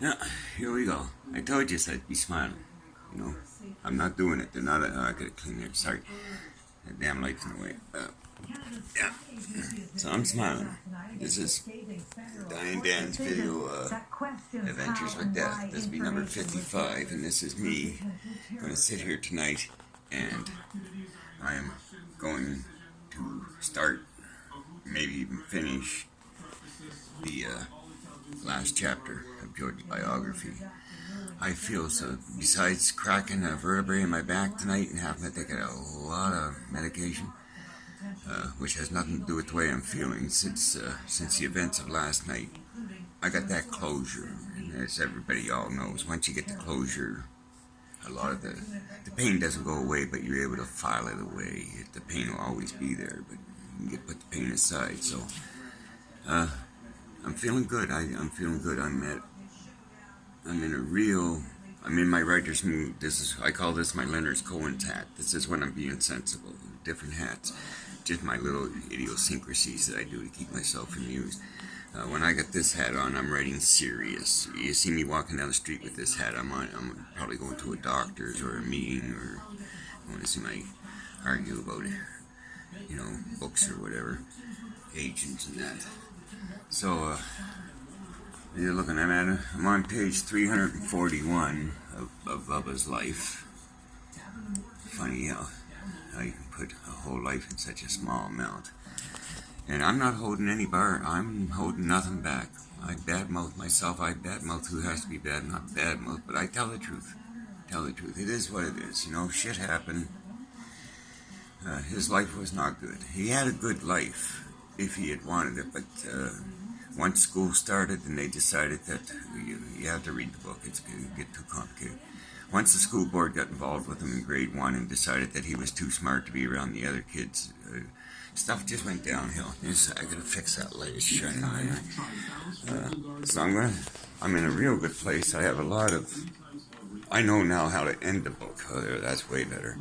Yeah, here we go. I told you I'd be smiling. You know, I'm not doing it. They're not. I gotta clean it. Sorry, that damn light's in the way. Yeah. So I'm smiling. This is Dann's video, Adventures with Death. This will be number 55, and this is me. I'm gonna sit here tonight, and I am going to start, maybe even finish the last chapter of George's biography. I feel so, besides cracking a vertebrae in my back tonight and having to take a lot of medication, which has nothing to do with the way I'm feeling since the events of last night. I got that closure, and as everybody all knows, once you get the closure, a lot of the pain doesn't go away, but you're able to file it away. The pain will always be there, but you can put the pain aside. So I'm feeling good. I'm feeling good. I'm in my writer's mood. I call this my Leonard Cohen's hat. This is when I'm being sensible. Different hats. Just my little idiosyncrasies that I do to keep myself amused. When I got this hat on, I'm writing serious. You see me walking down the street with this hat I'm probably going to a doctor's or a meeting, or going to see my argue about books or whatever, agents and that. So you're looking at it. I'm on page 341 of Bubba's life. Funny how you can put a whole life in such a small amount. And I'm not holding any bar. I'm holding nothing back. I badmouth myself. I badmouth who has to be bad, not badmouth, but I tell the truth. Tell the truth. It is what it is. Shit happened. His life was not good. He had a good life if he had wanted it, but once school started and they decided that you have to read the book, it's going to get too complicated. Once the school board got involved with him in grade 1 and decided that he was too smart to be around the other kids, stuff just went downhill. I gotta fix that light. It's shining on my eye. So I'm in a real good place. I know now how to end the book. That's way better.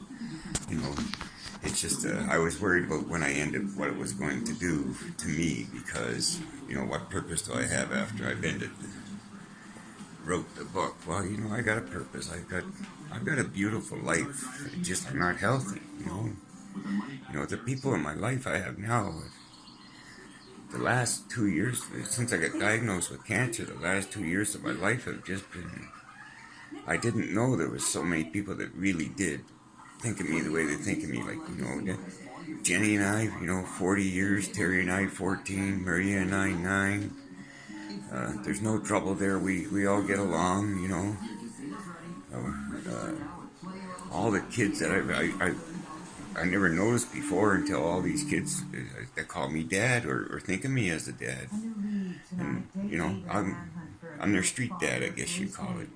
It's just, I was worried about when I ended what it was going to do to me, because, what purpose do I have after I've wrote the book? Well, I got a purpose. I've got a beautiful life. It's just I'm not healthy, the people in my life I have now, the last 2 years, since I got diagnosed with cancer, the last 2 years of my life have just been, I didn't know there was so many people that really did think of me the way they think of me. Like, Jenny and I, 40 years, Terry and I, 14, Maria and I, 9. There's no trouble there. We all get along, all the kids that I never noticed before until all these kids that call me dad or think of me as a dad. And, I'm their street dad, I guess you'd call it.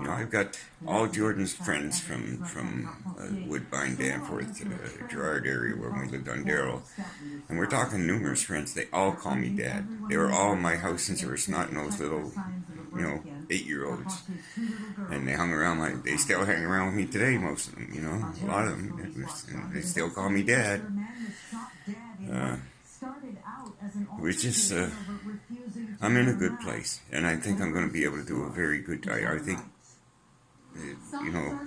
I've got all Jordan's friends from Woodbine, Danforth, Gerard area where we lived on Darrell. And we're talking numerous friends. They all call me dad. They were all in my house since they were snot-nosed little, 8-year-olds. And they still hang around with me today, most of them, a lot of them. They still call me dad. It was just, I'm in a good place, and I think I'm going to be able to do a very good, I think,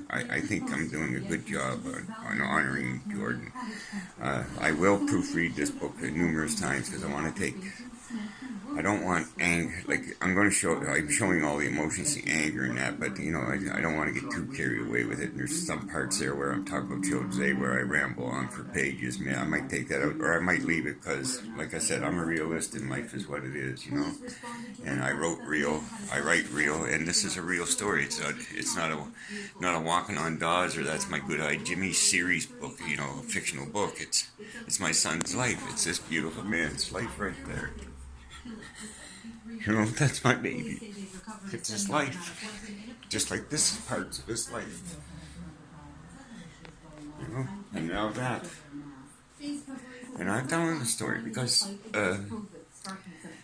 I think I'm doing a good job on honoring Jordan. I will proofread this book numerous times because I don't want anger, I'm showing all the emotions, the anger and that, but, I don't want to get too carried away with it. And there's some parts there where I'm talking about Jose where I ramble on for pages. Man, I might take that out, or I might leave it because, like I said, I'm a realist and life is what it is, And I wrote real, I write real, and this is a real story. It's not a Walking on Dawes, or that's my Good Eye Jimmy series book, a fictional book. It's my son's life. It's this beautiful man's life right there. That's my baby. It's his life. Just like this is parts of his life. And now that. And I'm telling the story because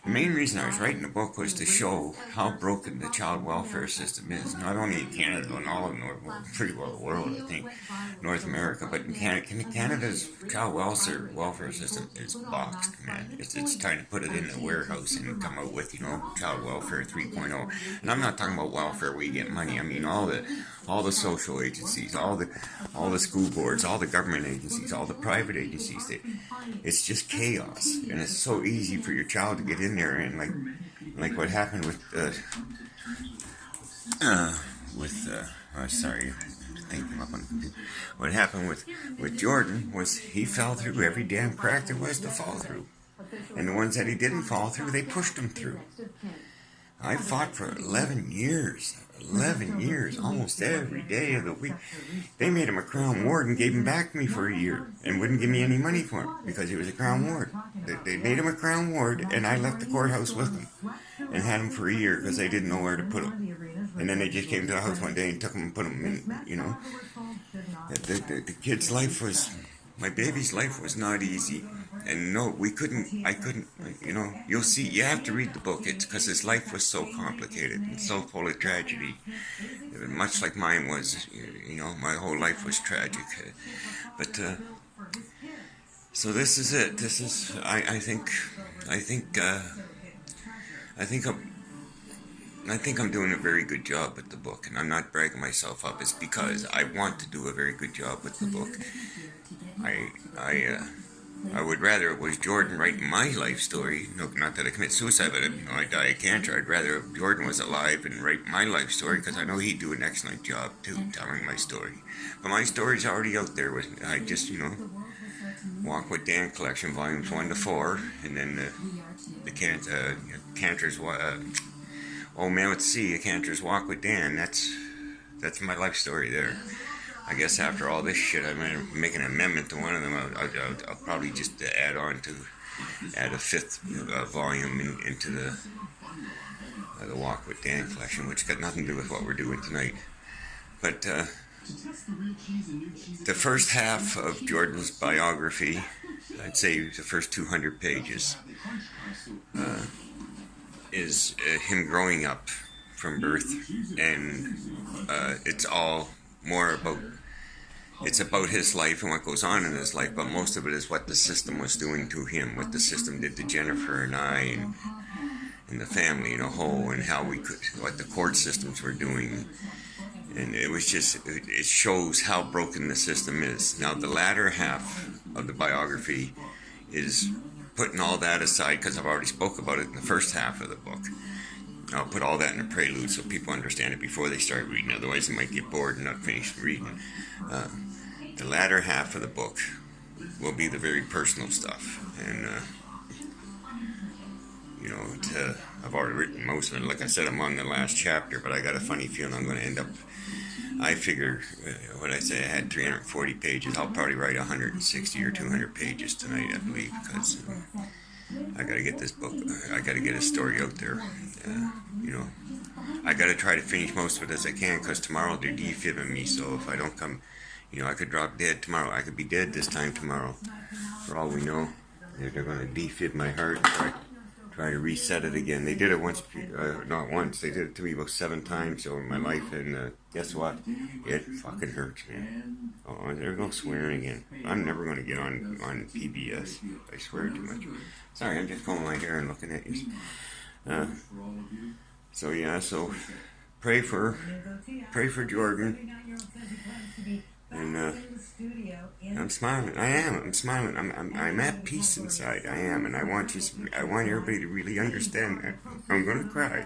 The main reason I was writing the book was to show how broken the child welfare system is, not only in Canada and all of pretty well the world, I think, North America, but in Canada. Canada's child welfare system is boxed, man. It's time to put it in a warehouse and come out with, child welfare 3.0. And I'm not talking about welfare where you get money. I mean all the social agencies, all the school boards, all the government agencies, all the private agencies. It's just chaos, and it's so easy for your child to get in there, and like what happened with sorry, thing came up on the computer. What happened with Jordan was he fell through every damn crack there was to fall through, and the ones that he didn't fall through, they pushed him through. I fought for 11 years, almost every day of the week. They made him a Crown Ward and gave him back to me for a year and wouldn't give me any money for him because he was a Crown Ward. They made him a Crown Ward, and I left the courthouse with him and had him for a year because they didn't know where to put him. And then they just came to the house one day and took him and put him in, The kid's life was, my baby's life was not easy. And no, I couldn't, you'll see, you have to read the book, it's because his life was so complicated and so full of tragedy, much like mine was, my whole life was tragic, but, so this is it, I think I'm doing a very good job with the book, and I'm not bragging myself up, it's because I want to do a very good job with the book. I would rather it was Jordan writing my life story. No, not that I commit suicide, but I die of cancer. I'd rather if Jordan was alive and write my life story, because I know he'd do an excellent job too, telling my story. But my story's already out there. I just, Walk with Dan collection, volumes 1 to 4, and then the Cantor's Old Man with C, A Cantor's Walk with Dan. That's my life story there. I guess after all this shit, I'm going to make an amendment to one of them. I'll probably just add a fifth volume into the Walk with Dan collection, which got nothing to do with what we're doing tonight. But the first half of Jordan's biography, I'd say the first 200 pages, is him growing up from birth, and it's all more about, it's about his life and what goes on in his life, but most of it is what the system was doing to him, what the system did to Jennifer and I and the family in a whole, and what the court systems were doing. And it was just, it shows how broken the system is. Now the latter half of the biography is putting all that aside, because I've already spoke about it in the first half of the book. I'll put all that in a prelude so people understand it before they start reading, otherwise they might get bored and not finish reading. The latter half of the book will be the very personal stuff, and I've already written most of it. Like I said, I'm on the last chapter, but I got a funny feeling I'm going to end up, I figure, I had 340 pages. I'll probably write 160 or 200 pages tonight, I believe, because I got to get this book, I got to get a story out there. I got to try to finish most of it as I can, because tomorrow they're defibbing me, so if I don't come, I could drop dead tomorrow. I could be dead this time tomorrow, for all we know. They're going to defib my heart and try to reset it again. They did it once, not once, they did it to me about 7 times over my life, and guess what? It fucking hurts, man. Oh, there's no swearing again. I'm never going to get on PBS. I swear too much. Sorry, I'm just combing my hair and looking at you. So pray for Jordan. And I'm smiling. I'm smiling. I'm at peace inside. I am, and I want everybody to really understand that. I'm gonna cry,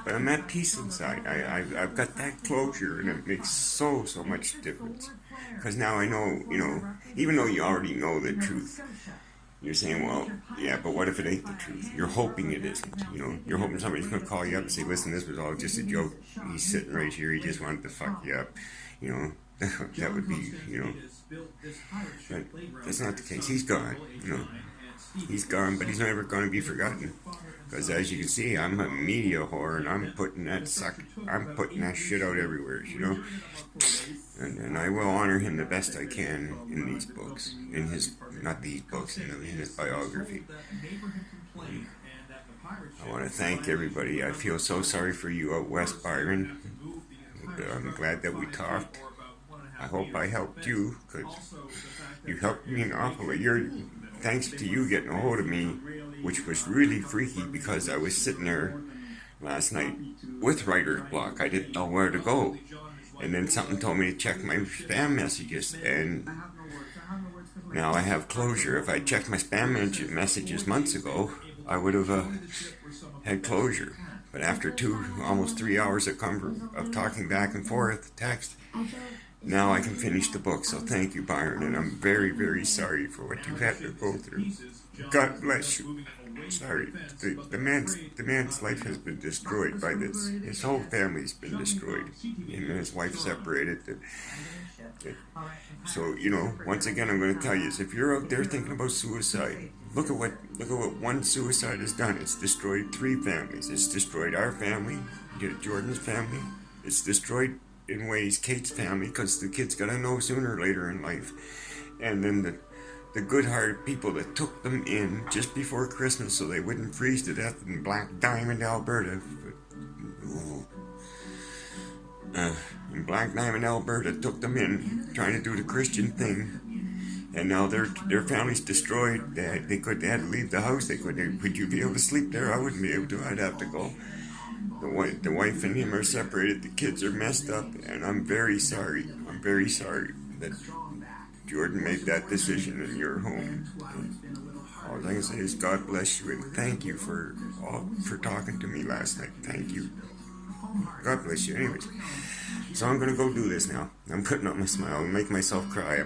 but I'm at peace inside. I've got that closure, and it makes so much difference. Because now I know, even though you already know the truth, you're saying, well, yeah, but what if it ain't the truth? You're hoping it isn't, You're hoping somebody's going to call you up and say, listen, this was all just a joke. He's sitting right here. He just wanted to fuck you up, That would be, But that's not the case. He's gone, He's gone, but he's never going to be forgotten. Because as you can see, I'm a media whore, and I'm putting that shit out everywhere, And I will honor him the best I can in these books, in his biography. I want to thank everybody. I feel so sorry for you out west, Byron. I'm glad that we talked. I hope I helped you, because you helped me an awful lot. Thanks to you getting a hold of me, which was really freaky, because I was sitting there last night with writer's block. I didn't know where to go. And then something told me to check my spam messages, and now I have closure. If I checked my spam messages months ago, I would have had closure. But after almost 3 hours of talking back and forth, text, now I can finish the book. So thank you, Byron, and I'm very, very sorry for what you've had to go through. God bless you. Sorry, the man's life has been destroyed by this. His whole family's been destroyed. Him and his wife separated. So, once again, I'm going to tell you is, if you're out there thinking about suicide, look at what one suicide has done. It's destroyed 3 families. It's destroyed our family, Jordan's family. It's destroyed, in ways, Kate's family, because the kids got to know sooner or later in life. And then the good-hearted people that took them in just before Christmas so they wouldn't freeze to death in Black Diamond, Alberta. In Black Diamond, Alberta, took them in, trying to do the Christian thing, and now their family's destroyed. They had to leave the house. Would you be able to sleep there? I wouldn't be able to. I'd have to go. The wife and him are separated. The kids are messed up, and I'm very sorry. I'm very sorry that Jordan made that decision in your home. All I can say is God bless you, and thank you for talking to me last night. Thank you. God bless you. Anyways, so I'm going to go do this now. I'm putting up my smile and make myself cry.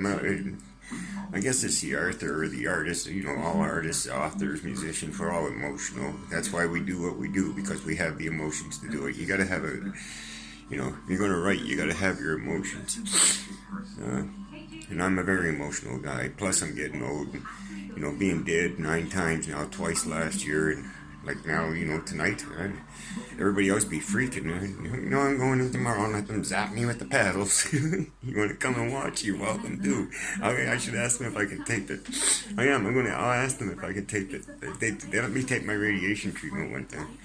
I guess it's the Arthur, or the artist. All artists, authors, musicians, we're all emotional. That's why we do what we do, because we have the emotions to do it. You got to have if you're going to write, you got to have your emotions. And I'm a very emotional guy. Plus, I'm getting old. And, being dead 9 times now, twice last year, and like now, tonight, everybody else be freaking. I'm going in tomorrow and let them zap me with the paddles. You want to come and watch? You're welcome to. I should ask them if I can tape it. I'll ask them if I can tape it. They let me tape my radiation treatment one time.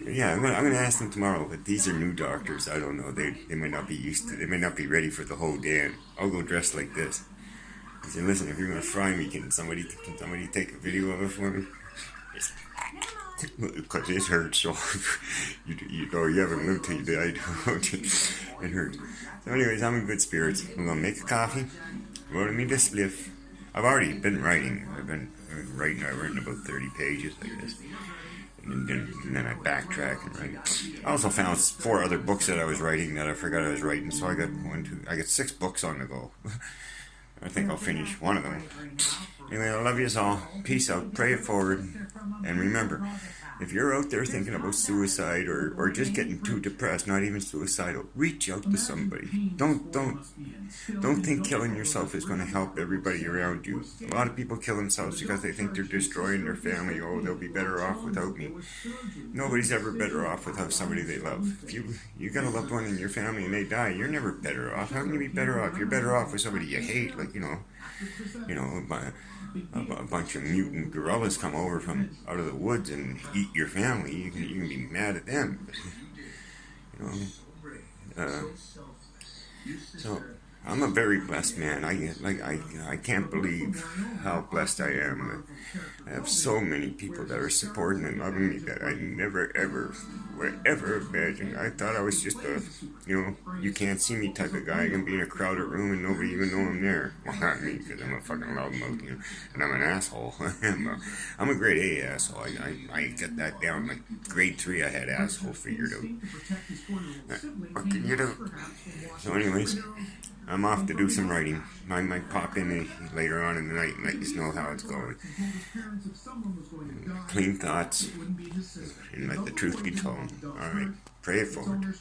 Yeah, I'm gonna ask them tomorrow. But these are new doctors. I don't know. They might not be used to. They may not be ready for the whole day. I'll go dressed like this. I said, listen, if you're gonna fry me, can somebody take a video of it for me? Because it hurts. So you haven't lived till you died. It hurts. So, anyways, I'm in good spirits. I'm gonna make a coffee. Roll me this spliff. I've already been writing. I've written about 30 pages, I guess. And then I backtrack and write. I also found 4 other books that I was writing that I forgot I was writing. So I got 6 books on the go. I think I'll finish one of them. Anyway, I love you all. Peace out. Pray it forward. And remember, if you're out there thinking about suicide or just getting too depressed, not even suicidal, reach out to somebody. Don't think killing yourself is going to help everybody around you. A lot of people kill themselves because they think they're destroying their family. Oh, they'll be better off without me. Nobody's ever better off without somebody they love. If you got a loved one in your family and they die, you're never better off. How can you be better off? You're better off with somebody you hate, like a bunch of mutant gorillas come over from out of the woods and eat your family. You can be mad at them. So I'm a very blessed man. I can't believe how blessed I am. I have so many people that are supporting and loving me that I never ever would ever imagine. I thought I was just a you can't see me type of guy. I can be in a crowded room and nobody even know I'm there. Well, not me, because I'm a fucking loudmouth, and I'm an asshole. I'm a grade A asshole. I got that down. Like grade 3, I had asshole figured out. What can you do? So, anyways, I'm off to do some writing. I might pop in later on in the night and let you know how it's going. Clean thoughts and let the truth be told. Alright, pray it forward.